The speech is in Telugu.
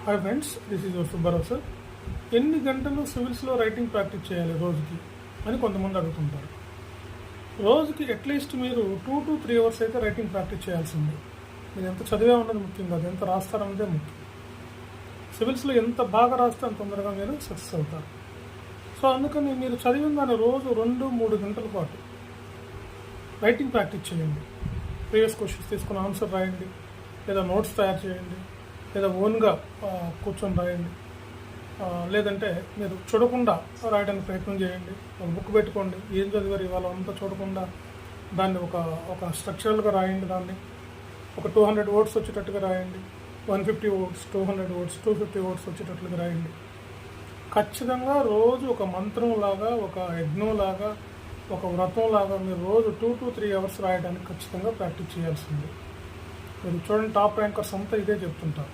Hi friends, this is your Subbarao sir. ఎన్ని గంటలు సివిల్స్లో రైటింగ్ ప్రాక్టీస్ చేయాలి రోజుకి అని కొంతమంది అడుగుతుంటారు. రోజుకి అట్లీస్ట్ మీరు 2 to 3 అవర్స్ అయితే రైటింగ్ ప్రాక్టీస్ చేయాల్సిందే. మీరు ఎంత చదివే ఉన్నది ముఖ్యం కాదు, ఎంత రాస్తారన్నదే ముఖ్యం. సివిల్స్లో ఎంత బాగా రాస్తే అంత తొందరగా మీరు సక్సెస్ అవుతారు. సో అందుకని మీరు చదివిన దాన్ని రోజు 2-3 గంటల పాటు రైటింగ్ ప్రాక్టీస్ చేయండి. ప్రీవియస్ క్వశ్చన్స్ తీసుకుని ఆన్సర్ రాయండి, లేదా నోట్స్ తయారు చేయండి, లేదా ఓన్గా కూర్చొని రాయండి, లేదంటే మీరు చూడకుండా రాయడానికి ప్రయత్నం చేయండి. ఒక బుక్ పెట్టుకోండి, ఏం చదివారు ఇవాళ అంతా చూడకుండా దాన్ని ఒక స్ట్రక్చరల్గా రాయండి. దాన్ని ఒక 200 వర్డ్స్ వచ్చేటట్టుగా రాయండి, 150 వర్డ్స్, 200 వర్డ్స్, 250 వర్డ్స్ వచ్చేటట్లుగా రాయండి. ఖచ్చితంగా రోజు ఒక మంత్రంలాగా, ఒక యజ్ఞంలాగా, ఒక వ్రతంలాగా మీరు రోజు 2 to 3 అవర్స్ రాయడానికి ఖచ్చితంగా ప్రాక్టీస్ చేయాల్సింది. మీరు చూడండి, టాప్ ర్యాంకర్స్ అంతా ఇదే చెప్తుంటారు.